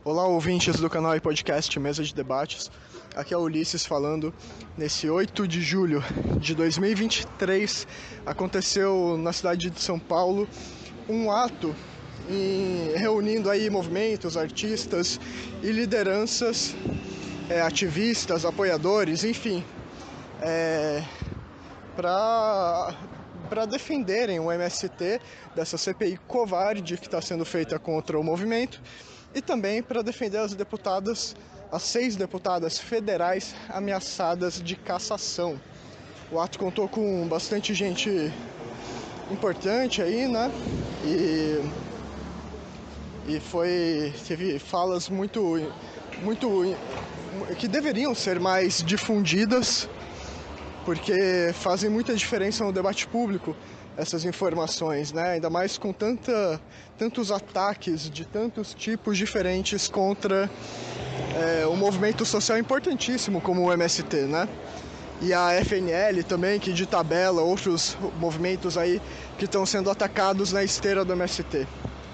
Olá, ouvintes do canal e podcast Mesa de Debates. Aqui é o Ulisses falando. Nesse 8 de julho de 2023, aconteceu na cidade de São Paulo um ato reunindo aí movimentos, artistas e lideranças, ativistas, apoiadores, enfim, para defenderem o MST dessa CPI covarde que está sendo feita contra o movimento e também para defender as 6 deputadas federais ameaçadas de cassação. O ato contou com bastante gente importante aí, né? E teve falas muito que deveriam ser mais difundidas, porque fazem muita diferença no debate público essas informações, né? Ainda mais com tantos ataques de tantos tipos diferentes contra um movimento social importantíssimo como o MST, né? E a FNL também, que de tabela outros movimentos aí que estão sendo atacados na esteira do MST,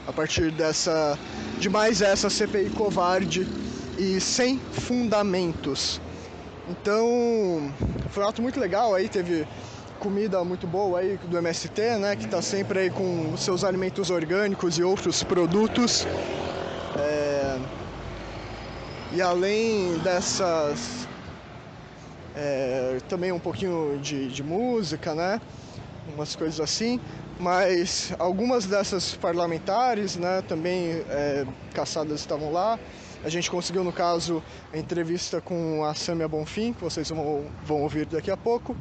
a partir de mais essa CPI covarde e sem fundamentos. Então, foi um ato muito legal, aí teve comida muito boa aí do MST, né, que está sempre aí com seus alimentos orgânicos e outros produtos. E além dessas, também um pouquinho de música, né, umas coisas assim, mas algumas dessas parlamentares, né, também caçadas estavam lá. A gente conseguiu, no caso, a entrevista com a Sâmia Bonfim, que vocês vão ouvir daqui a pouco.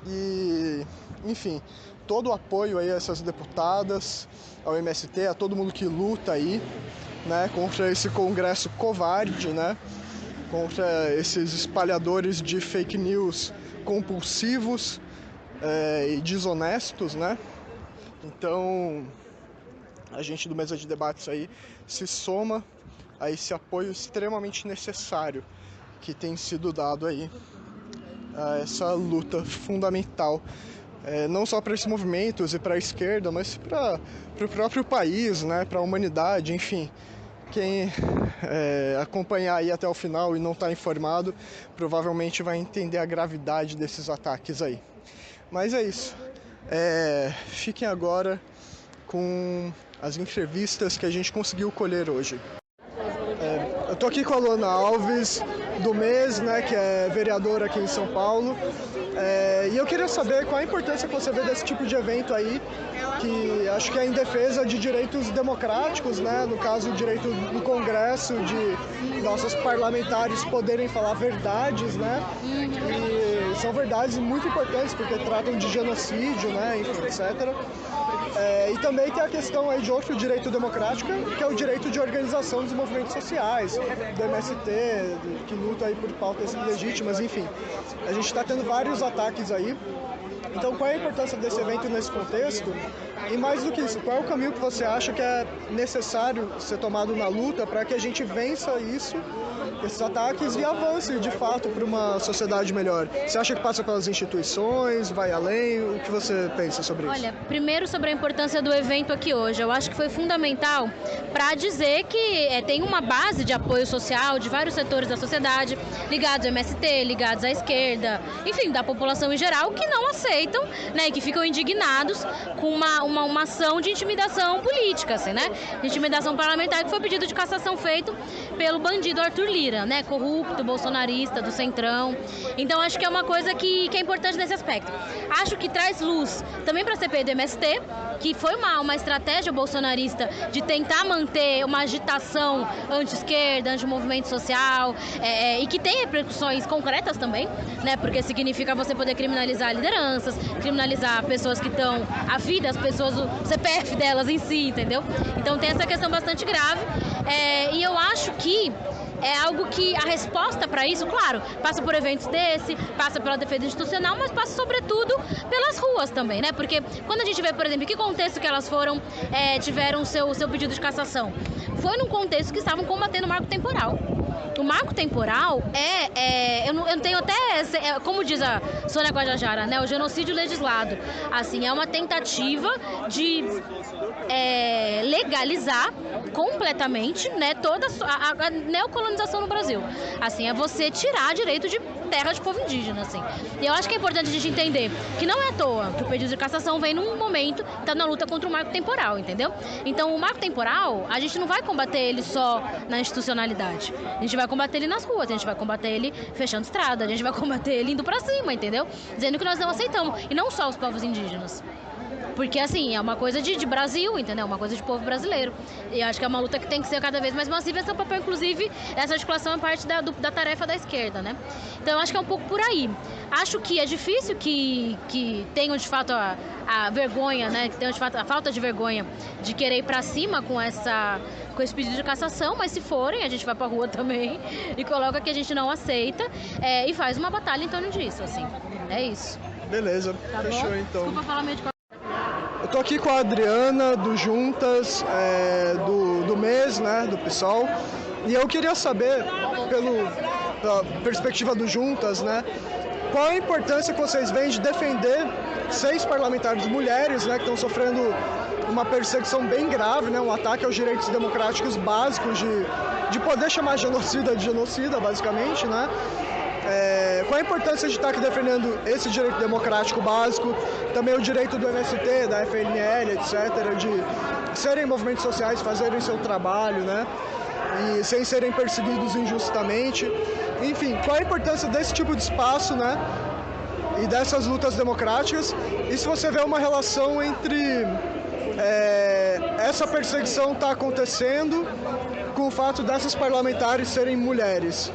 E, enfim, todo o apoio aí a essas deputadas, ao MST, a todo mundo que luta aí, né, contra esse congresso covarde, né, contra esses espalhadores de fake news compulsivos e desonestos, né. Então, a gente do Mesa de Debates aí se soma a esse apoio extremamente necessário que tem sido dado aí a essa luta fundamental, não só para esses movimentos e para a esquerda, mas para o próprio país, né, para a humanidade, enfim. Quem acompanhar aí até o final e não está informado, provavelmente vai entender a gravidade desses ataques aí. Mas é isso. Fiquem agora com as entrevistas que a gente conseguiu colher hoje. Eu tô aqui com a Luana Alves, do MES, né, que é vereadora aqui em São Paulo. E eu queria saber qual a importância que você vê desse tipo de evento aí, que acho que é em defesa de direitos democráticos, né, no caso o direito do Congresso, de nossos parlamentares poderem falar verdades, né, e são verdades muito importantes porque tratam de genocídio, né, enfim, etc. E também tem a questão aí de outro direito democrático, que é o direito de organização dos movimentos sociais, do MST, que luta aí por pautas legítimas, enfim. A gente está tendo vários ataques aí. Então, qual é a importância desse evento nesse contexto? E mais do que isso, qual é o caminho que você acha que é necessário ser tomado na luta para que a gente vença esses ataques e avance, de fato, para uma sociedade melhor? Você acha que passa pelas instituições, vai além? O que você pensa sobre isso? Olha, primeiro sobre a importância do evento aqui hoje. Eu acho que foi fundamental para dizer que tem uma base de apoio social de vários setores da sociedade, ligados ao MST, ligados à esquerda, enfim, da população em geral, que não aceitam, né, que ficam indignados com uma ação de intimidação política, assim, né, de intimidação parlamentar, que foi pedido de cassação feito pelo bandido Arthur Lira, né, corrupto, bolsonarista, do Centrão. Então, acho que é uma coisa que é importante nesse aspecto. Acho que traz luz também para a CPI do MST, que foi uma estratégia bolsonarista de tentar manter uma agitação anti-esquerda, anti-movimento social, e que tem repercussões concretas também, né, porque significa você poder criminalizar lideranças, criminalizar pessoas que estão à vida, as pessoas, o CPF delas em si, entendeu? Então tem essa questão bastante grave, e eu acho que é algo que a resposta para isso, claro, passa por eventos desse, passa pela defesa institucional, mas passa sobretudo pelas ruas também, né? Porque quando a gente vê, por exemplo, em que contexto que elas tiveram seu pedido de cassação, foi num contexto que estavam combatendo o marco temporal. O marco temporal eu não tenho até, como diz a Sônia Guajajara, né, o genocídio legislado. Assim, é uma tentativa de legalizar completamente, né, toda a neocolonização no Brasil. Assim, é você tirar direito de terra de povo indígena, assim. E eu acho que é importante a gente entender que não é à toa que o pedido de cassação vem num momento que está na luta contra o marco temporal, entendeu? Então, o marco temporal, a gente não vai combater ele só na institucionalidade. A gente vai combater ele nas ruas, a gente vai combater ele fechando estrada, a gente vai combater ele indo pra cima, entendeu? Dizendo que nós não aceitamos. E não só os povos indígenas. Porque, assim, é uma coisa de Brasil, entendeu? Uma coisa de povo brasileiro. E acho que é uma luta que tem que ser cada vez mais massiva. Esse é o papel, inclusive, essa articulação é parte da tarefa da esquerda, né? Então, acho que é um pouco por aí. Acho que é difícil que tenham, de fato, a vergonha, né? Que tenham, de fato, a falta de vergonha de querer ir pra cima com esse pedido de cassação, mas se forem, a gente vai pra rua também e coloca que a gente não aceita e faz uma batalha em torno disso, assim. É isso. Beleza, Tá fechou bom? então. Desculpa falar meio de... Eu tô aqui com a Adriana, do Juntas, do MES, né, do PSOL, e eu queria saber, pela perspectiva do Juntas, né, qual a importância que vocês veem de defender 6 parlamentares mulheres, né, que estão sofrendo uma perseguição bem grave, né, um ataque aos direitos democráticos básicos de poder chamar genocida de genocida, basicamente, né? Qual a importância de estar aqui defendendo esse direito democrático básico, também o direito do MST, da FNL, etc., de serem movimentos sociais, fazerem seu trabalho, né? E sem serem perseguidos injustamente. Enfim, qual a importância desse tipo de espaço, né? E dessas lutas democráticas? E se você vê uma relação entre essa perseguição estar acontecendo com o fato dessas parlamentares serem mulheres?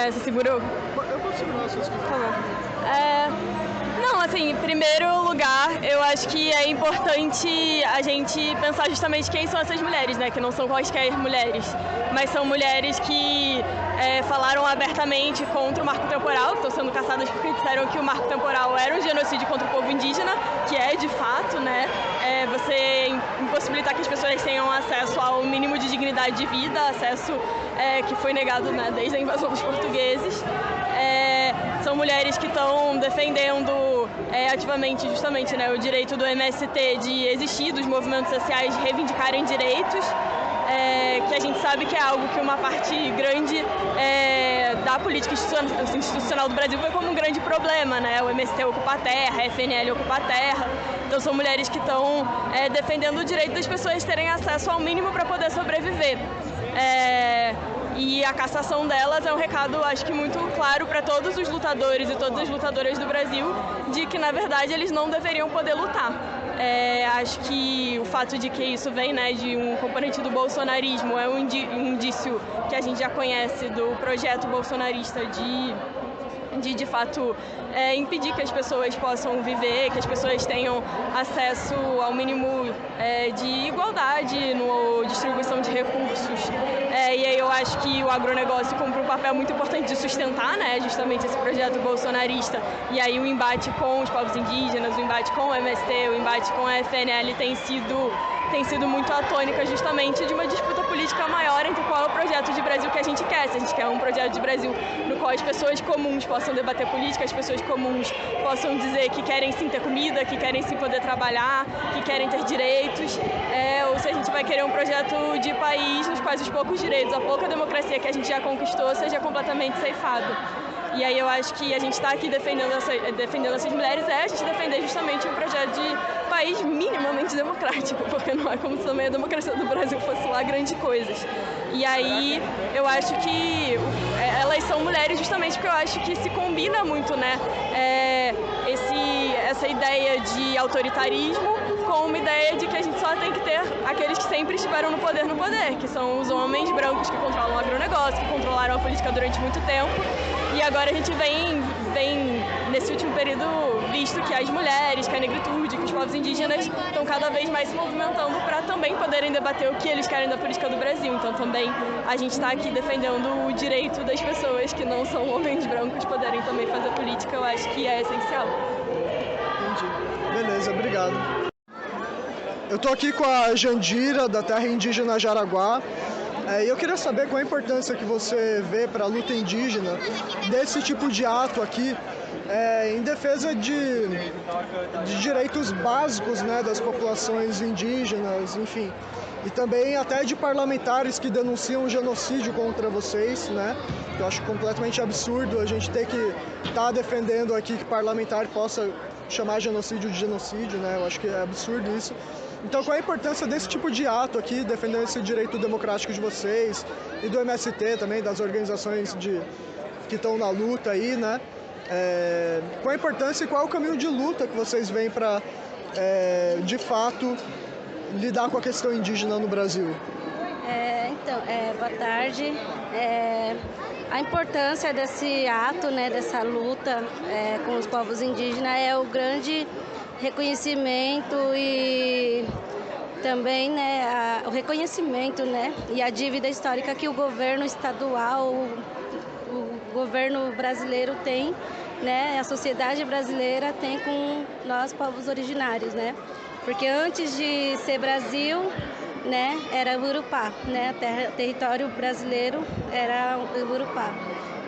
Você segurou? Eu posso segurar, se você quiser. Não, assim, em primeiro lugar, eu acho que é importante a gente pensar justamente quem são essas mulheres, né? Que não são quaisquer mulheres, mas são mulheres que falaram abertamente contra o marco temporal, que estão sendo caçadas porque disseram que o marco temporal era um genocídio contra o povo indígena, que é de fato, né? Você impossibilitar que as pessoas tenham acesso ao mínimo de dignidade de vida, acesso que foi negado, né, desde a invasão dos portugueses. São mulheres que estão defendendo ativamente, justamente, né, o direito do MST de existir, dos movimentos sociais de reivindicarem direitos, que a gente sabe que é algo que uma parte grande da política institucional do Brasil vê como um grande problema, né? O MST ocupa a terra, a FNL ocupa a terra. Então são mulheres que estão defendendo o direito das pessoas terem acesso ao mínimo para poder sobreviver. E a cassação delas é um recado, acho que muito claro para todos os lutadores e todas as lutadoras do Brasil, de que, na verdade, eles não deveriam poder lutar. Acho que o fato de que isso vem, né, de um componente do bolsonarismo é um indício que a gente já conhece do projeto bolsonarista de fato, impedir que as pessoas possam viver, que as pessoas tenham acesso ao mínimo de igualdade na distribuição de recursos. E aí eu acho que o agronegócio cumpre um papel muito importante de sustentar, né, justamente esse projeto bolsonarista. E aí o embate com os povos indígenas, o embate com o MST, o embate com a FNL tem sido muito a tônica justamente de uma disputa política maior entre qual é o projeto de Brasil que a gente quer. Se a gente quer um projeto de Brasil no qual as pessoas comuns possam debater política, as pessoas comuns possam dizer que querem sim ter comida, que querem sim poder trabalhar, que querem ter direitos, ou se a gente vai querer um projeto de país nos quais os poucos direitos, a pouca democracia que a gente já conquistou seja completamente ceifado. E aí eu acho que a gente está aqui defendendo essas mulheres, a gente defender justamente um projeto de país minimamente democrático, porque não é como se também a democracia do Brasil fosse lá grandes coisas. E aí eu acho que elas são mulheres justamente porque eu acho que se combina muito, né, essa ideia de autoritarismo com uma ideia de que a gente só tem que ter aqueles que sempre estiveram no poder, que são os homens brancos que controlam o agronegócio, que controlaram a política durante muito tempo. E agora a gente vem nesse último período, visto que as mulheres, que a negritude, que os povos indígenas estão cada vez mais se movimentando para também poderem debater o que eles querem da política do Brasil. Então também a gente está aqui defendendo o direito das pessoas que não são homens brancos poderem também fazer política. Eu acho que é essencial. Entendi. Beleza, obrigado. Eu tô aqui com a Jandira, da terra indígena Jaraguá. E eu queria saber qual a importância que você vê para a luta indígena desse tipo de ato aqui, em defesa de direitos básicos, né, das populações indígenas, enfim. E também até de parlamentares que denunciam o genocídio contra vocês, né? Eu acho completamente absurdo a gente ter que estar defendendo aqui que parlamentar possa chamar genocídio de genocídio, né? Eu acho que é absurdo isso. Então, qual é a importância desse tipo de ato aqui, defendendo esse direito democrático de vocês e do MST também, das organizações que estão na luta aí, né? Qual a importância e qual é o caminho de luta que vocês veem para, de fato, lidar com a questão indígena no Brasil? Boa tarde. A importância desse ato, né, dessa luta com os povos indígenas é o grande reconhecimento e também, né, o reconhecimento, né, e a dívida histórica que o governo estadual, o governo brasileiro tem, né, a sociedade brasileira tem com nós povos originários, né? Porque antes de ser Brasil, né, era Urupá, né, território brasileiro era Urupá,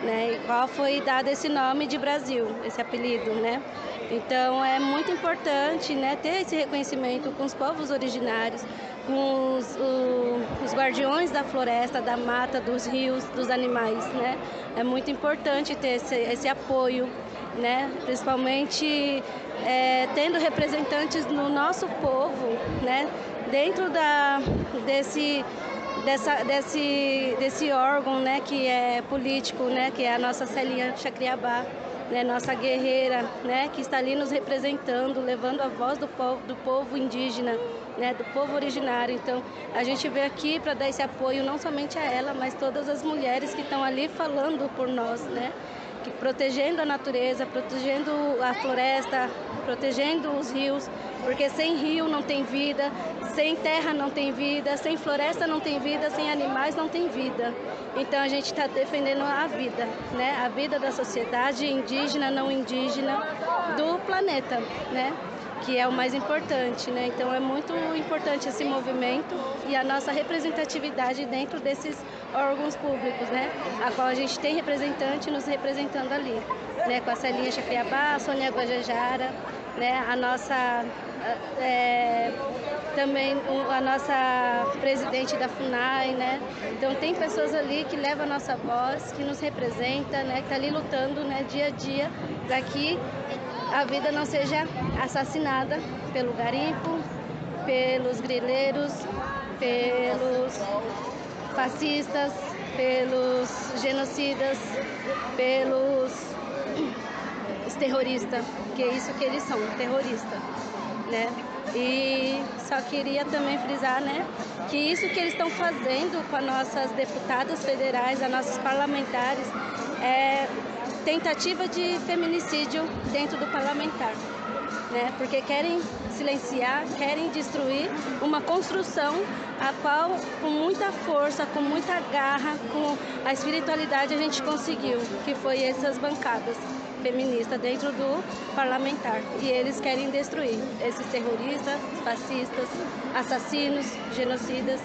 né, e qual foi dado esse nome de Brasil, esse apelido, né? Então é muito importante, né, ter esse reconhecimento com os povos originários, com os guardiões da floresta, da mata, dos rios, dos animais, né? É muito importante ter esse apoio, né, principalmente tendo representantes no nosso povo, né, dentro desse órgão, né, que é político, né, que é a nossa Celinha Chacriabá, né, nossa guerreira, né, que está ali nos representando, levando a voz do povo indígena, né, do povo originário. Então, a gente veio aqui para dar esse apoio não somente a ela, mas todas as mulheres que estão ali falando por nós, né, protegendo a natureza, protegendo a floresta, protegendo os rios, porque sem rio não tem vida, sem terra não tem vida, sem floresta não tem vida, sem animais não tem vida. Então a gente está defendendo a vida, né? A vida da sociedade indígena, não indígena, do planeta, né? Que é o mais importante, né? Então é muito importante esse movimento e a nossa representatividade dentro desses órgãos públicos, né? A qual a gente tem representante nos representando ali, né? Com a Celinha Chacriabá, a Sônia Guajajara, né? A nossa também a nossa presidente da FUNAI, né? Então tem pessoas ali que levam a nossa voz, que nos representa, né? Que está ali lutando, né? Dia a dia para que a vida não seja assassinada pelo garimpo, pelos grileiros, pelos fascistas, pelos genocidas, pelos terroristas, que é isso que eles são, terroristas, né? E só queria também frisar, né, que isso que eles estão fazendo com as nossas deputadas federais, as nossas parlamentares, é tentativa de feminicídio dentro do parlamentar, né? Porque querem silenciar, querem destruir uma construção a qual, com muita força, com muita garra, com a espiritualidade a gente conseguiu, que foi essas bancadas feministas dentro do parlamentar. E eles querem destruir esses terroristas, fascistas, assassinos, genocidas,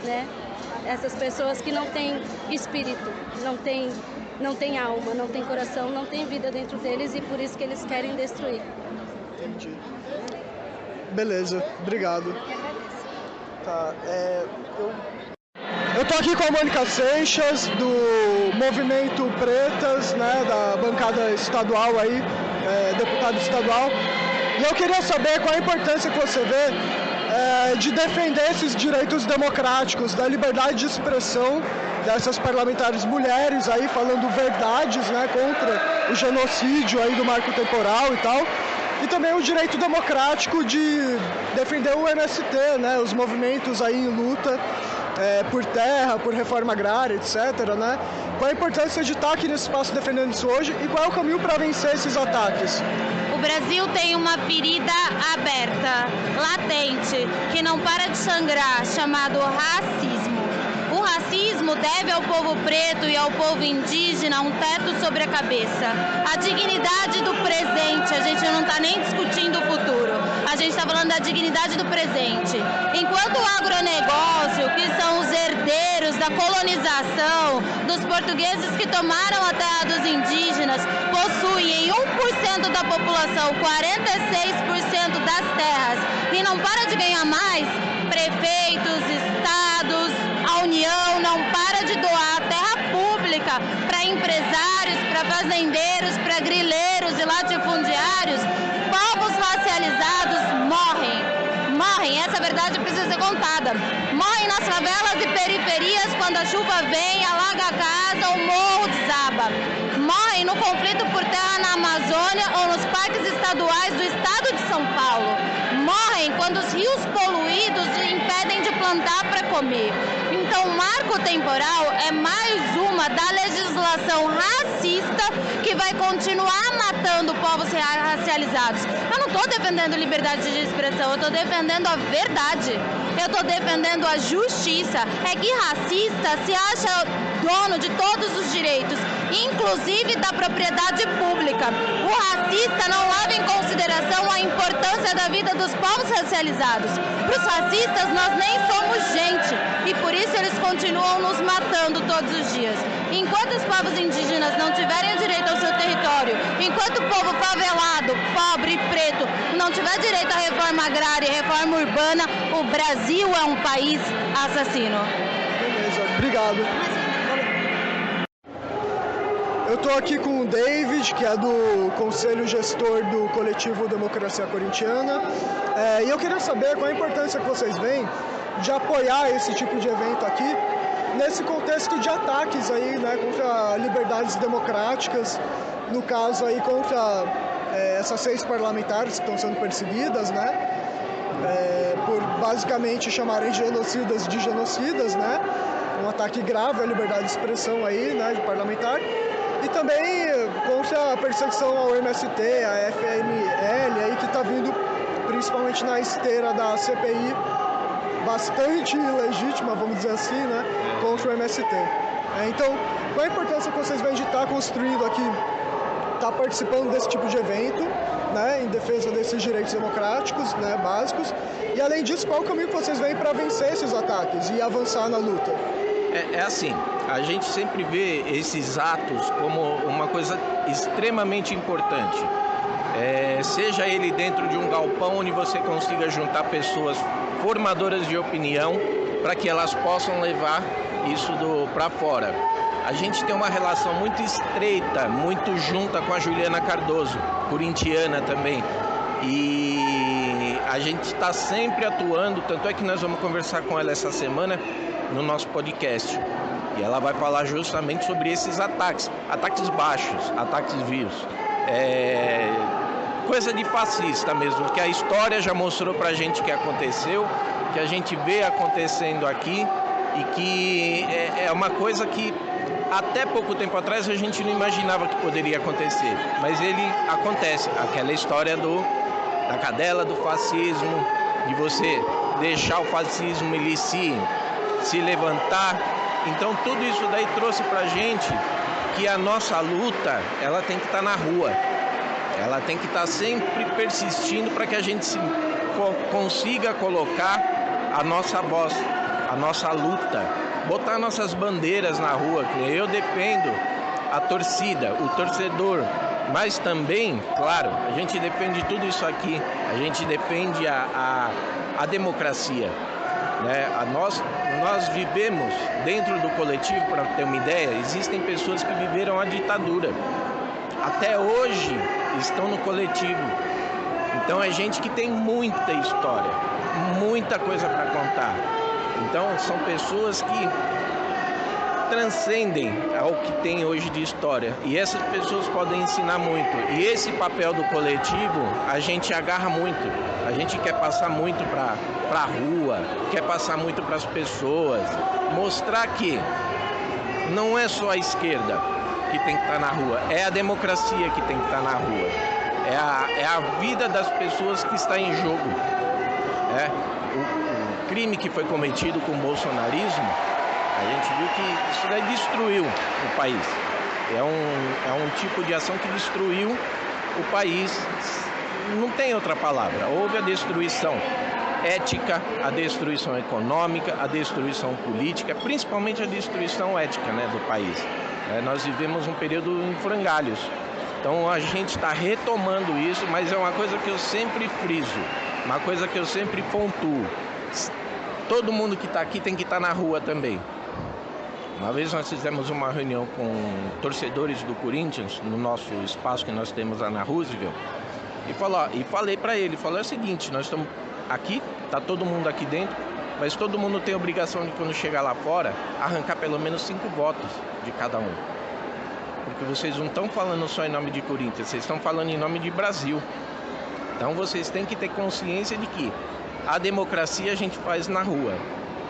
né? Essas pessoas que não têm espírito, não têm alma, não têm coração, não têm vida dentro deles e por isso que eles querem destruir. Entendi. Beleza, obrigado. Tá, eu tô aqui com a Mônica Seixas, do Movimento Pretas, né, da bancada estadual aí, deputada estadual. E eu queria saber qual a importância que você vê de defender esses direitos democráticos, da liberdade de expressão dessas parlamentares mulheres aí falando verdades, né, contra o genocídio aí do marco temporal e tal. E também o direito democrático de defender o MST, né, os movimentos aí em luta por terra, por reforma agrária, etc., né? Qual a importância de estar aqui nesse espaço defendendo isso hoje e qual é o caminho para vencer esses ataques? O Brasil tem uma ferida aberta, latente, que não para de sangrar, chamado racismo. O racismo deve ao povo preto e ao povo indígena um teto sobre a cabeça. A dignidade do presente, a gente não está nem discutindo o futuro, a gente está falando da dignidade do presente. Enquanto o agronegócio, que são os herdeiros da colonização, dos portugueses que tomaram a terra dos indígenas, possuem em 1% da população 46% das terras e não para de ganhar mais, prefeitos, estados, a União não para de doar terra pública para empresários, para fazendeiros, para grileiros e latifundiários, povos racializados morrem, essa verdade precisa ser contada. Morrem nas favelas e periferias quando a chuva vem, alaga a casa, o morro desaba. Morrem no conflito por terra na Amazônia ou nos parques estaduais do estado de São Paulo. Morrem quando os rios poluídos impedem de plantar para comer. Então, o marco temporal é mais uma da legislação racista que vai continuar matando povos racializados. Eu não estou defendendo liberdade de expressão, eu estou defendendo a verdade. Eu estou defendendo a justiça. É que racista se acha dono de todos os direitos, inclusive da propriedade pública. O racista não leva em consideração a importância da vida dos povos racializados. Para os racistas, nós nem somos gente e por isso eles continuam nos matando todos os dias. Enquanto os povos indígenas não tiverem direito ao seu território, enquanto o povo favelado, pobre e preto não tiver direito à reforma agrária e reforma urbana, o Brasil é um país assassino. Beleza, obrigado. Eu estou aqui com o David, que é do Conselho Gestor do Coletivo Democracia Corintiana, e eu queria saber qual a importância que vocês veem de apoiar esse tipo de evento aqui, nesse contexto de ataques aí, né, contra liberdades democráticas, no caso aí contra essas 6 parlamentares que estão sendo perseguidas, né, por basicamente chamarem genocidas de genocidas, né, um ataque grave à liberdade de expressão aí, né, de parlamentar. E também contra a perseguição ao MST, a FML, aí, que está vindo principalmente na esteira da CPI, bastante ilegítima, vamos dizer assim, né, contra o MST. Então, qual a importância que vocês veem de estar construindo aqui, estar participando desse tipo de evento, né, em defesa desses direitos democráticos, né, básicos, e além disso, qual o caminho que vocês veem para vencer esses ataques e avançar na luta? É assim, a gente sempre vê esses atos como uma coisa extremamente importante. Seja ele dentro de um galpão onde você consiga juntar pessoas formadoras de opinião para que elas possam levar isso para fora. A gente tem uma relação muito estreita, muito junta com a Juliana Cardoso, corintiana também. E a gente está sempre atuando, tanto é que nós vamos conversar com ela essa semana no nosso podcast. E ela vai falar justamente sobre esses ataques baixos, ataques vivos. Coisa de fascista mesmo, que a história já mostrou pra gente que aconteceu, que a gente vê acontecendo aqui e que é uma coisa que até pouco tempo atrás a gente não imaginava que poderia acontecer. Mas ele acontece, aquela história da cadela do fascismo, de você deixar o fascismo ele se levantar. Então tudo isso daí trouxe pra gente que a nossa luta, ela tem que estar na rua. Ela tem que estar sempre persistindo para que a gente consiga colocar a nossa voz, a nossa luta, botar nossas bandeiras na rua, que eu defendo a torcida, o torcedor, mas também, claro, a gente defende tudo isso aqui, a gente defende a democracia. Né? Nós vivemos dentro do coletivo, para ter uma ideia, existem pessoas que viveram a ditadura. Até hoje estão no coletivo. Então é gente que tem muita história, muita coisa para contar. Então são pessoas que transcendem ao que tem hoje de história. E essas pessoas podem ensinar muito. E esse papel do coletivo a gente agarra muito. A gente quer passar muito para a rua, quer passar muito para as pessoas. Mostrar que não é só a esquerda que tem que estar na rua, é a democracia que tem que estar na rua. É a vida das pessoas que está em jogo. O crime que foi cometido com o bolsonarismo, a gente viu que isso daí destruiu o país. É um tipo de ação que destruiu o país. Não tem outra palavra. Houve a destruição. ética, a destruição econômica, a destruição política, principalmente a destruição ética, né, do país. Nós vivemos um período em frangalhos. Então a gente está retomando isso, mas é uma coisa que eu sempre friso, uma coisa que eu sempre pontuo. Todo mundo que está aqui tem que estar na rua também. Uma vez nós fizemos uma reunião com torcedores do Corinthians, no nosso espaço que nós temos lá na Roosevelt, e falei para ele, é o seguinte, nós estamos aqui, está todo mundo aqui dentro, mas todo mundo tem a obrigação de, quando chegar lá fora, arrancar pelo menos 5 votos de cada um. Porque vocês não estão falando só em nome de Corinthians, vocês estão falando em nome de Brasil. Então vocês têm que ter consciência de que a democracia a gente faz na rua.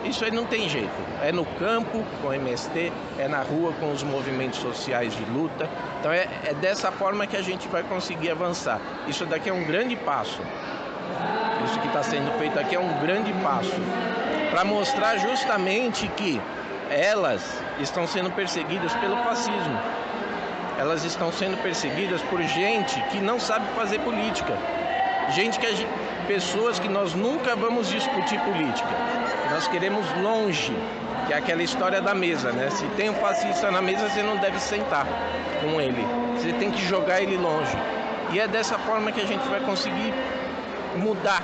Isso aí não tem jeito. É no campo, com o MST, é na rua, com os movimentos sociais de luta. Então é dessa forma que a gente vai conseguir avançar. Isso daqui é um grande passo. Isso que está sendo feito aqui é um grande passo. Para mostrar justamente que elas estão sendo perseguidas pelo fascismo. Elas estão sendo perseguidas por gente que não sabe fazer política. Pessoas que nós nunca vamos discutir política. Nós queremos longe, que é aquela história da mesa, né? Se tem um fascista na mesa, você não deve sentar com ele. Você tem que jogar ele longe. E é dessa forma que a gente vai conseguir mudar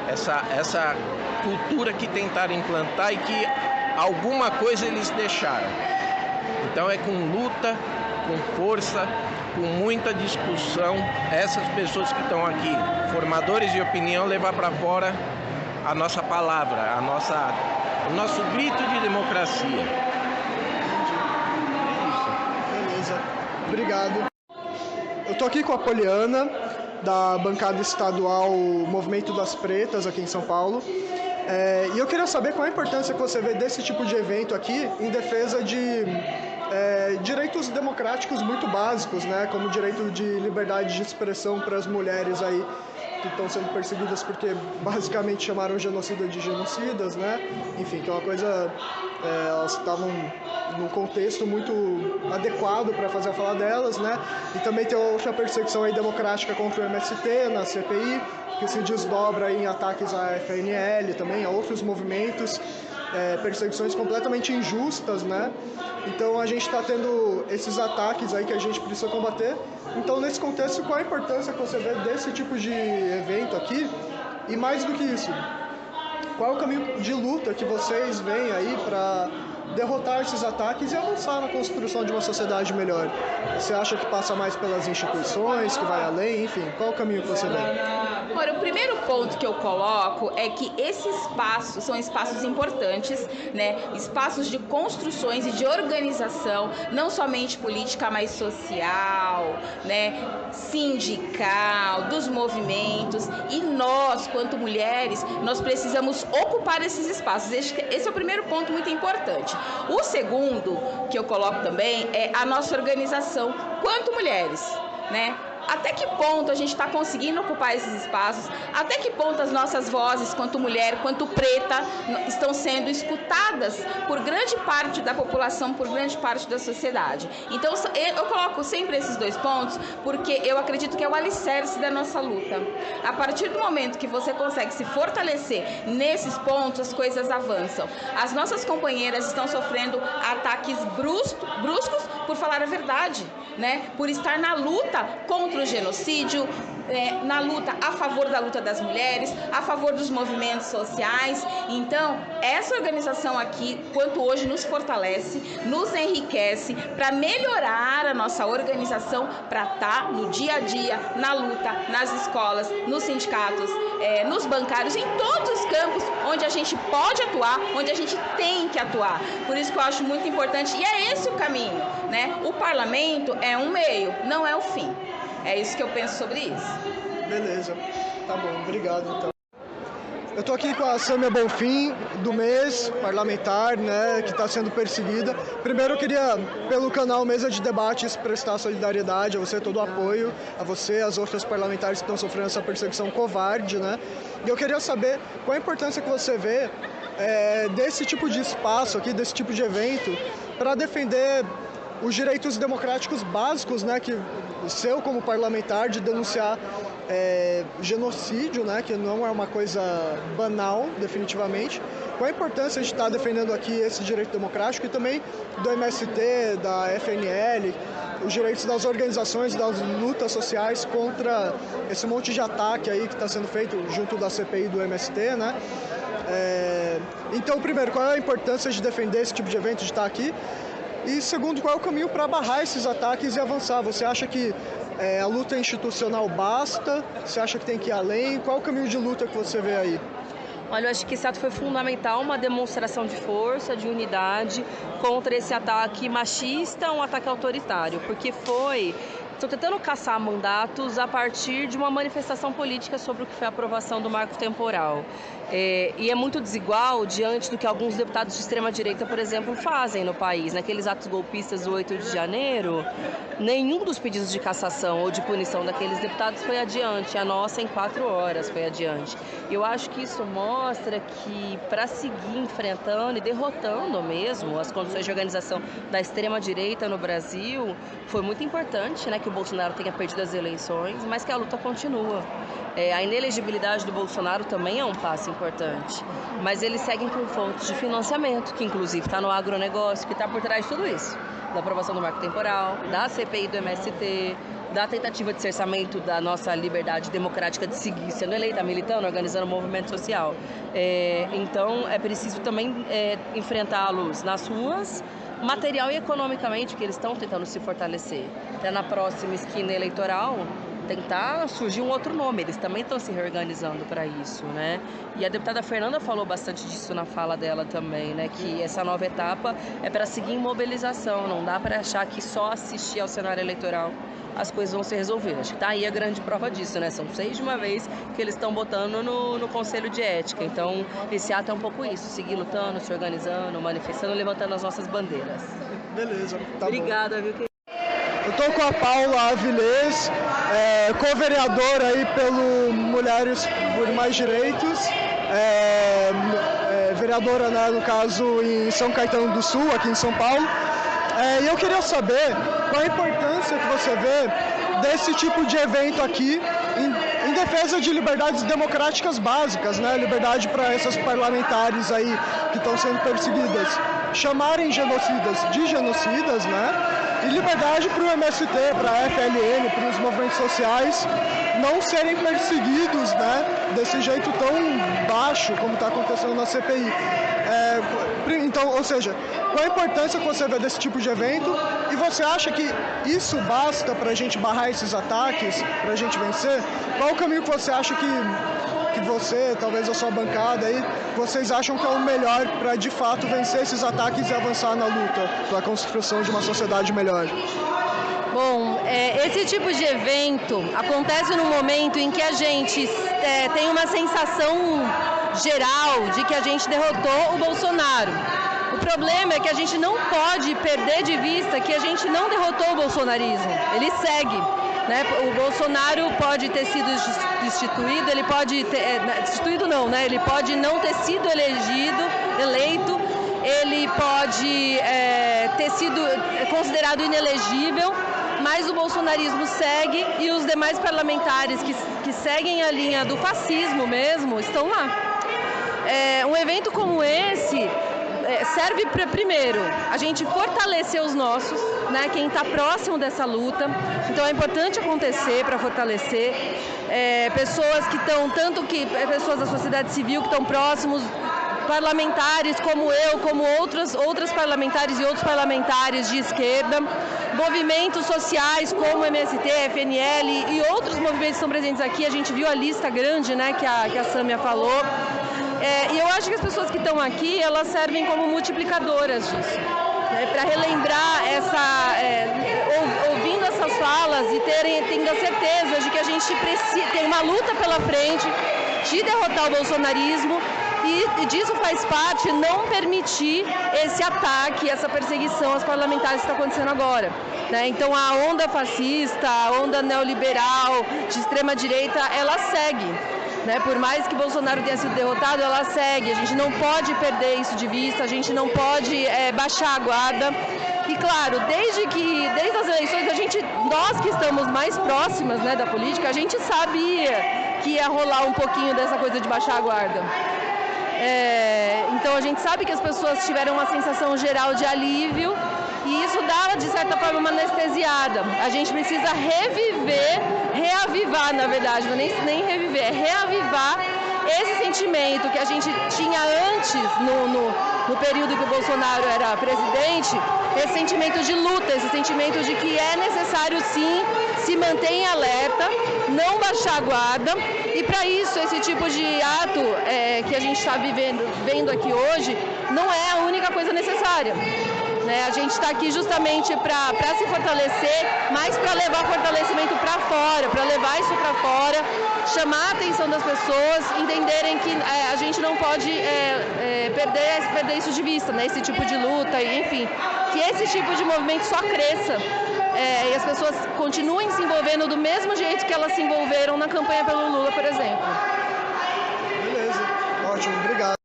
essa cultura que tentaram implantar e que alguma coisa eles deixaram. Então é com luta, com força, com muita discussão, essas pessoas que estão aqui, formadores de opinião, levar para fora a nossa palavra, o nosso grito de democracia. É isso. Beleza. Obrigado. Eu estou aqui com a Poliana, da bancada estadual Movimento das Pretas, aqui em São Paulo. E eu queria saber qual a importância que você vê desse tipo de evento aqui em defesa de direitos democráticos muito básicos, né? Como o direito de liberdade de expressão para as mulheres aí que estão sendo perseguidas porque basicamente chamaram genocida de genocidas, né? Enfim, que é uma coisa... elas estavam num contexto muito adequado para fazer a fala delas, né? E também tem outra perseguição aí democrática contra o MST na CPI, que se desdobra em ataques à FNL também, a outros movimentos, perseguições completamente injustas, né? Então a gente está tendo esses ataques aí que a gente precisa combater. Então, nesse contexto, qual a importância que você vê desse tipo de evento aqui? E mais do que isso, qual é o caminho de luta que vocês veem aí para derrotar esses ataques e avançar na construção de uma sociedade melhor? Você acha que passa mais pelas instituições, que vai além? Enfim, qual é o caminho que você vê? Ora, o primeiro ponto que eu coloco é que esses espaços são espaços importantes, né? Espaços de construções e de organização, não somente política, mas social, né? Sindical, dos movimentos. E nós, quanto mulheres, nós precisamos ocupar esses espaços. Esse é o primeiro ponto muito importante. O segundo que eu coloco também é a nossa organização quanto mulheres, né? Até que ponto a gente está conseguindo ocupar esses espaços? Até que ponto as nossas vozes, quanto mulher, quanto preta, estão sendo escutadas por grande parte da população, por grande parte da sociedade? Então, eu coloco sempre esses dois pontos porque eu acredito que é o alicerce da nossa luta. A partir do momento que você consegue se fortalecer nesses pontos, as coisas avançam. As nossas companheiras estão sofrendo ataques bruscos por falar a verdade, né? Por estar na luta contra o genocídio, na luta a favor da luta das mulheres, a favor dos movimentos sociais. Então, essa organização aqui, quanto hoje, nos fortalece, nos enriquece para melhorar a nossa organização, para estar no dia a dia, na luta, nas escolas, nos sindicatos, nos bancários, em todos os campos onde a gente pode atuar, onde a gente tem que atuar. Por isso que eu acho muito importante, e é esse o caminho, né? O parlamento é um meio, não é o fim. É isso que eu penso sobre isso. Beleza, tá bom, obrigado então. Eu estou aqui com a Sâmia Bonfim, do MES, parlamentar, né, que está sendo perseguida. Primeiro eu queria, pelo canal Mesa de Debates, prestar solidariedade a você, todo o apoio a você, as outras parlamentares que estão sofrendo essa perseguição covarde, né? E eu queria saber qual a importância que você vê desse tipo de espaço aqui, desse tipo de evento, para defender os direitos democráticos básicos, né, que seu como parlamentar de denunciar genocídio, né, que não é uma coisa banal, definitivamente. Qual a importância de estar defendendo aqui esse direito democrático e também do MST, da FNL, os direitos das organizações, das lutas sociais contra esse monte de ataque aí que está sendo feito junto da CPI do MST, né? Então, primeiro, qual é a importância de defender esse tipo de evento, de estar aqui? E segundo, qual é o caminho para barrar esses ataques e avançar? Você acha que a luta institucional basta? Você acha que tem que ir além? Qual é o caminho de luta que você vê aí? Olha, eu acho que esse ato foi fundamental, uma demonstração de força, de unidade contra esse ataque machista, um ataque autoritário, porque estão tentando caçar mandatos a partir de uma manifestação política sobre o que foi a aprovação do marco temporal. E é muito desigual diante do que alguns deputados de extrema-direita, por exemplo, fazem no país. Naqueles atos golpistas do 8 de janeiro, nenhum dos pedidos de cassação ou de punição daqueles deputados foi adiante. A nossa, em 4 horas, foi adiante. E eu acho que isso mostra que, para seguir enfrentando e derrotando mesmo as condições de organização da extrema-direita no Brasil, foi muito importante, né, que o Bolsonaro tenha perdido as eleições, mas que a luta continua. A inelegibilidade do Bolsonaro também é um passo importante, mas eles seguem com fontes de financiamento, que inclusive está no agronegócio, que está por trás de tudo isso, da aprovação do marco temporal, da CPI do MST, da tentativa de cerceamento da nossa liberdade democrática de seguir sendo eleita, militando, organizando um movimento social. Então é preciso também enfrentá-los nas ruas, material e economicamente, porque eles estão tentando se fortalecer. Até na próxima esquina eleitoral, tentar surgir um outro nome, eles também estão se reorganizando para isso, né? E a deputada Fernanda falou bastante disso na fala dela também, né? Que essa nova etapa é para seguir em mobilização, não dá para achar que só assistir ao cenário eleitoral as coisas vão se resolver. Acho que tá aí a grande prova disso, né? São 6 de uma vez que eles estão botando no Conselho de Ética. Então, esse ato é um pouco isso, seguir lutando, se organizando, manifestando, levantando as nossas bandeiras. Beleza, tá Obrigada, bom. Viu? Eu tô com a Paula Avilés, co-vereadora aí pelo Mulheres por Mais Direitos, vereadora, né, no caso, em São Caetano do Sul, aqui em São Paulo. E eu queria saber qual a importância que você vê desse tipo de evento aqui em defesa de liberdades democráticas básicas, né? Liberdade para essas parlamentares aí que estão sendo perseguidas chamarem genocidas de genocidas, né? E liberdade para o MST, para a FLN, para os movimentos sociais não serem perseguidos, né, desse jeito tão baixo como está acontecendo na CPI. Então, ou seja, qual a importância que você vê desse tipo de evento e você acha que isso basta para a gente barrar esses ataques, para a gente vencer? Qual o caminho que você acha que você, talvez a sua bancada aí, vocês acham que é o melhor para de fato vencer esses ataques e avançar na luta pela construção de uma sociedade melhor? Bom, esse tipo de evento acontece no momento em que a gente tem uma sensação geral de que a gente derrotou o Bolsonaro. O problema é que a gente não pode perder de vista que a gente não derrotou o bolsonarismo. Ele segue, né? O Bolsonaro pode ter sido destituído, ele pode ter, destituído não, né? Ele pode não ter sido eleito, ele pode ter sido considerado inelegível, mas o bolsonarismo segue e os demais parlamentares que seguem a linha do fascismo mesmo estão lá. Um evento como esse serve para, primeiro, a gente fortalecer os nossos, né, quem está próximo dessa luta. Então é importante acontecer para fortalecer pessoas que estão, pessoas da sociedade civil que estão próximos, parlamentares como eu, como outras parlamentares e outros parlamentares de esquerda, movimentos sociais como MST, FNL e outros movimentos que estão presentes aqui. A gente viu a lista grande, né, que a Sâmia falou. E eu acho que as pessoas que estão aqui, elas servem como multiplicadoras disso, né, para relembrar ouvindo essas falas e tendo a certeza de que a gente tem uma luta pela frente de derrotar o bolsonarismo. E disso faz parte não permitir esse ataque, essa perseguição aos parlamentares que está acontecendo agora, né? Então a onda fascista, a onda neoliberal, de extrema direita, ela segue. né? Por mais que Bolsonaro tenha sido derrotado, ela segue. A gente não pode perder isso de vista, a gente não pode baixar a guarda. E claro, desde as eleições, nós que estamos mais próximas, né, da política, a gente sabia que ia rolar um pouquinho dessa coisa de baixar a guarda. Então a gente sabe que as pessoas tiveram uma sensação geral de alívio e isso dá, de certa forma, uma anestesiada. A gente precisa reavivar, na verdade, não é nem reviver, é reavivar esse sentimento que a gente tinha antes, no período que o Bolsonaro era presidente, esse sentimento de luta, esse sentimento de que é necessário, sim, se manter em alerta, não baixar a guarda. E para isso, esse tipo de ato que a gente está vendo aqui hoje, não é a única coisa necessária. A gente está aqui justamente para se fortalecer, mas para levar fortalecimento para fora, para levar isso para fora, chamar a atenção das pessoas, entenderem que a gente não pode perder isso de vista, né? Esse tipo de luta, enfim, que esse tipo de movimento só cresça e as pessoas continuem se envolvendo do mesmo jeito que elas se envolveram na campanha pelo Lula, por exemplo. Beleza, ótimo, obrigado.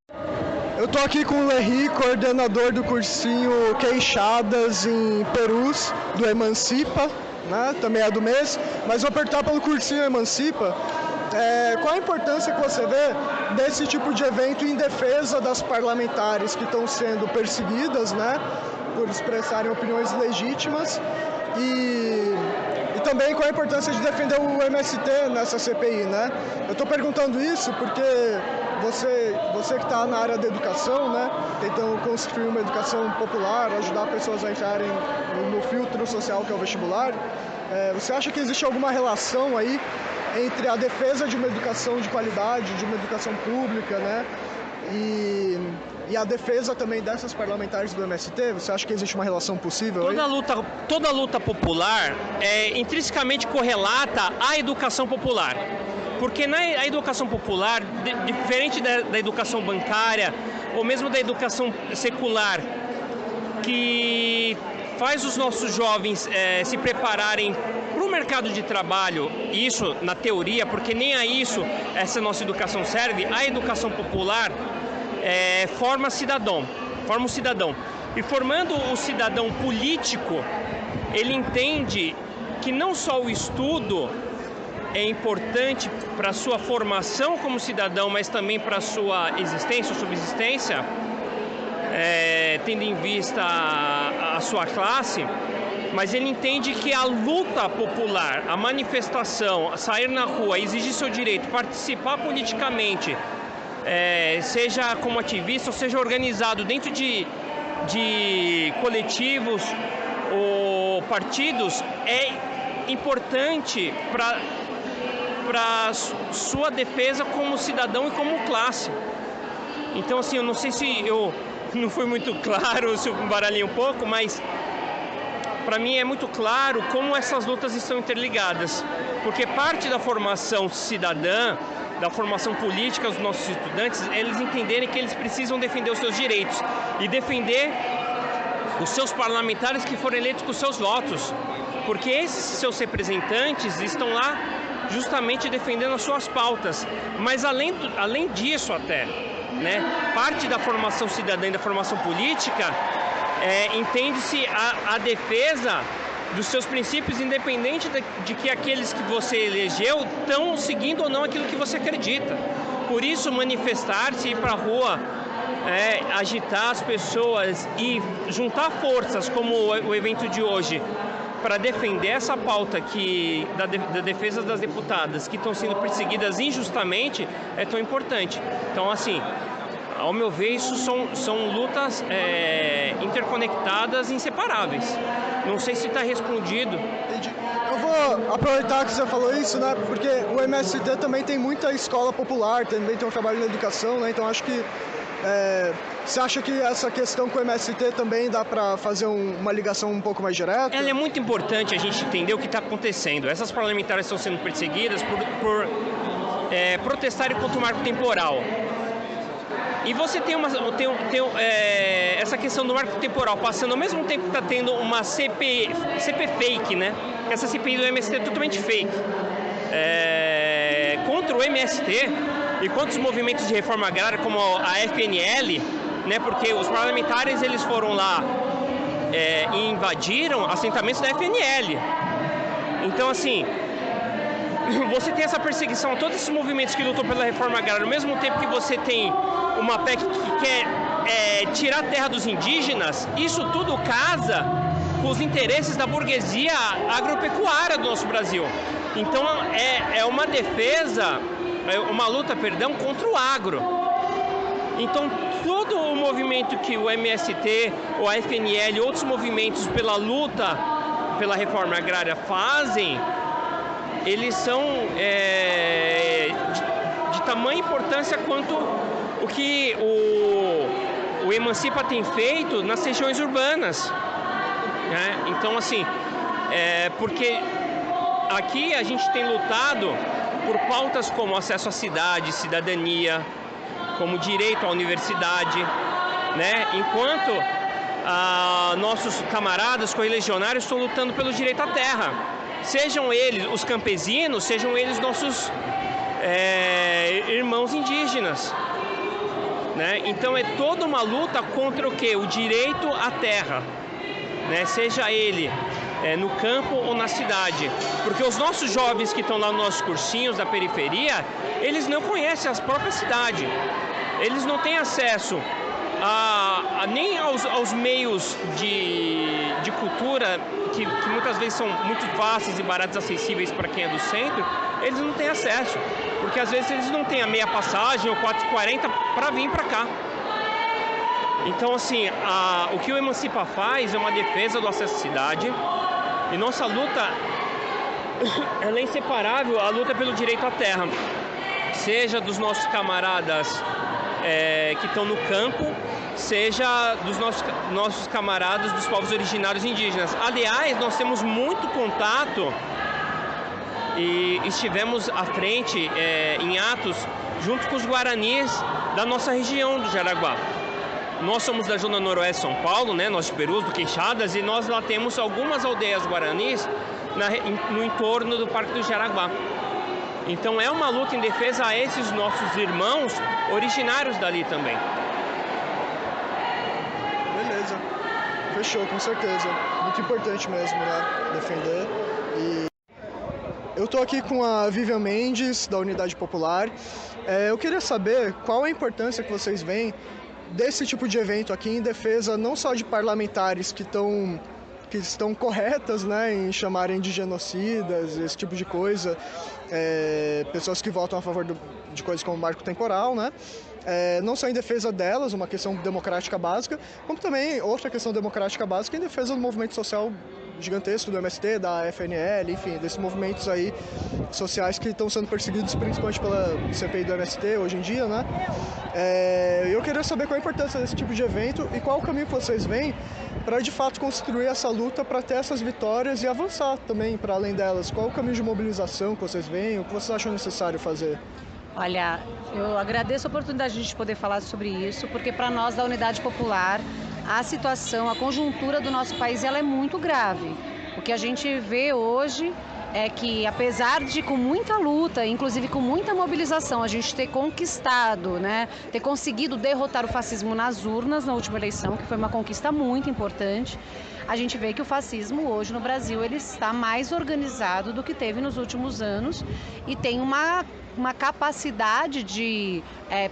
Eu estou aqui com o Lerry, coordenador do cursinho Queixadas em Perus, do Emancipa, né? Também é do mês, mas vou perguntar pelo cursinho Emancipa, qual a importância que você vê desse tipo de evento em defesa das parlamentares que estão sendo perseguidas, né? Por expressarem opiniões legítimas e também qual a importância de defender o MST nessa CPI, né? Eu estou perguntando isso porque você que está na área da educação, né, tentando construir uma educação popular, ajudar pessoas a entrarem no filtro social que é o vestibular, você acha que existe alguma relação aí entre a defesa de uma educação de qualidade, de uma educação pública, né, e a defesa também dessas parlamentares do MST? Você acha que existe uma relação possível aí? Toda luta popular é intrinsecamente correlata à educação popular. Porque a educação popular, diferente da educação bancária ou mesmo da educação secular, que faz os nossos jovens se prepararem para o mercado de trabalho, isso na teoria, porque nem a isso essa nossa educação serve, a educação popular forma um cidadão. E formando o cidadão político, ele entende que não só o estudo é importante para a sua formação como cidadão, mas também para a sua existência, subsistência, tendo em vista a sua classe, mas ele entende que a luta popular, a manifestação, sair na rua, exigir seu direito, participar politicamente, seja como ativista ou seja organizado dentro de coletivos ou partidos, é importante para sua defesa como cidadão e como classe. Então, assim, eu não sei se eu não fui muito claro, se eu embaralhei um pouco, mas para mim é muito claro como essas lutas estão interligadas, porque parte da formação cidadã, da formação política dos nossos estudantes, eles entenderem que eles precisam defender os seus direitos e defender os seus parlamentares que foram eleitos com seus votos, porque esses seus representantes estão lá justamente defendendo as suas pautas. Mas além disso até, né, parte da formação cidadã e da formação política entende-se a defesa dos seus princípios, independente de que aqueles que você elegeu estão seguindo ou não aquilo que você acredita. Por isso, manifestar-se, ir para a rua, agitar as pessoas e juntar forças como o evento de hoje para defender essa pauta da defesa das deputadas que estão sendo perseguidas injustamente é tão importante. Então, assim, ao meu ver, isso são lutas interconectadas e inseparáveis. Não sei se está respondido. Entendi. Eu vou aproveitar que você falou isso, né? Porque o MST também tem muita escola popular, também tem um trabalho na educação, né? Então acho que você acha que essa questão com o MST também dá para fazer uma ligação um pouco mais direta? Ela é muito importante a gente entender o que está acontecendo. Essas parlamentares estão sendo perseguidas por protestarem contra o marco temporal. E você tem essa questão do marco temporal passando ao mesmo tempo que está tendo uma CP fake, né? Essa CPI do MST é totalmente fake. Contra contra o MST e contra os movimentos de reforma agrária como a FNL, né, porque os parlamentares eles foram lá e invadiram assentamentos da FNL. Então, assim, você tem essa perseguição a todos esses movimentos que lutam pela reforma agrária, ao mesmo tempo que você tem uma PEC que quer tirar a terra dos indígenas. Isso tudo casa com os interesses da burguesia agropecuária do nosso Brasil. Então é uma defesa, uma luta, perdão, contra o agro. Então todo o movimento que o MST, ou a FNL, outros movimentos pela luta pela reforma agrária fazem, eles são de tamanha importância quanto o que o Emancipa tem feito nas regiões urbanas, né? Então, assim, porque aqui a gente tem lutado por pautas como acesso à cidade, cidadania, como direito à universidade, né? Enquanto nossos camaradas correligionários estão lutando pelo direito à terra. Sejam eles os campesinos, sejam eles nossos irmãos indígenas, né? Então é toda uma luta contra o quê? O direito à terra, né? Seja ele no campo ou na cidade. Porque os nossos jovens que estão lá nos nossos cursinhos da periferia, eles não conhecem as próprias cidades. Eles não têm acesso nem aos meios de cultura que muitas vezes são muito fáceis e baratos, acessíveis para quem é do centro. Eles não têm acesso, porque às vezes eles não têm a meia passagem ou 4,40 para vir para cá. Então, assim, o que o Emancipa faz é uma defesa do acesso à cidade, e nossa luta ela é inseparável à luta pelo direito à terra, seja dos nossos camaradas que estão no campo, seja dos nossos camaradas dos povos originários indígenas. Aliás, nós temos muito contato e estivemos à frente em atos junto com os guaranis da nossa região do Jaraguá. Nós somos da zona noroeste de São Paulo, né? Nós de Perus, do Queixadas, e nós lá temos algumas aldeias guaranis no entorno do Parque do Jaraguá. Então é uma luta em defesa a esses nossos irmãos originários dali também. Beleza, fechou, com certeza. Muito importante mesmo, né? Defender. E eu tô aqui com a Vivian Mendes, da Unidade Popular. Eu queria saber qual a importância que vocês veem desse tipo de evento aqui em defesa não só de parlamentares que estão corretas, né, em chamarem de genocidas, esse tipo de coisa, pessoas que votam a favor de coisas como marco temporal, né, não só em defesa delas, uma questão democrática básica, como também outra questão democrática básica em defesa do movimento social gigantesco do MST, da FNL, enfim, desses movimentos aí sociais que estão sendo perseguidos principalmente pela CPI do MST hoje em dia, né? Eu queria saber qual a importância desse tipo de evento e qual o caminho que vocês veem para de fato construir essa luta para ter essas vitórias e avançar também para além delas. Qual o caminho de mobilização que vocês veem, o que vocês acham necessário fazer? Olha, eu agradeço a oportunidade de a gente poder falar sobre isso, porque para nós da Unidade Popular, a situação, a conjuntura do nosso país, ela é muito grave. O que a gente vê hoje é que, apesar de com muita luta, inclusive com muita mobilização, a gente ter conquistado, né, ter conseguido derrotar o fascismo nas urnas na última eleição, que foi uma conquista muito importante, a gente vê que o fascismo hoje no Brasil ele está mais organizado do que teve nos últimos anos e tem uma capacidade de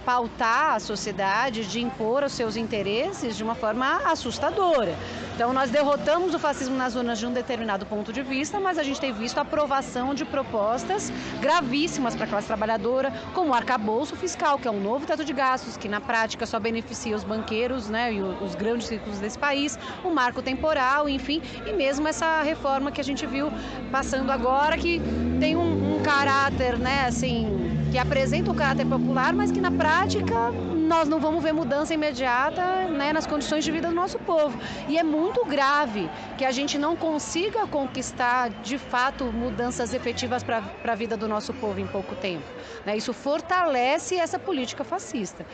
pautar a sociedade, de impor os seus interesses de uma forma assustadora. Então nós derrotamos o fascismo nas urnas de um determinado ponto de vista, mas a gente tem visto a aprovação de propostas gravíssimas para a classe trabalhadora, como o arcabouço fiscal, que é um novo teto de gastos, que na prática só beneficia os banqueiros, né, e os grandes ricos desse país, o marco temporal, enfim, e mesmo essa reforma que a gente viu passando agora, que tem um caráter, né, assim, que apresenta um caráter popular, mas que na prática nós não vamos ver mudança imediata, né, nas condições de vida do nosso povo. E é muito grave que a gente não consiga conquistar, de fato, mudanças efetivas para a vida do nosso povo em pouco tempo, né? Isso fortalece essa política fascista.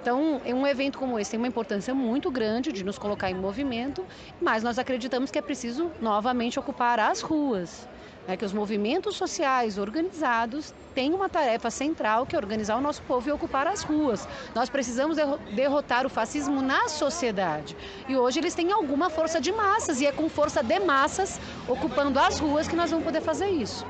Então, um evento como esse tem uma importância muito grande de nos colocar em movimento, mas nós acreditamos que é preciso novamente ocupar as ruas. Que os movimentos sociais organizados têm uma tarefa central, que é organizar o nosso povo e ocupar as ruas. Nós precisamos derrotar o fascismo na sociedade. E hoje eles têm alguma força de massas, e é com força de massas, ocupando as ruas, que nós vamos poder fazer isso.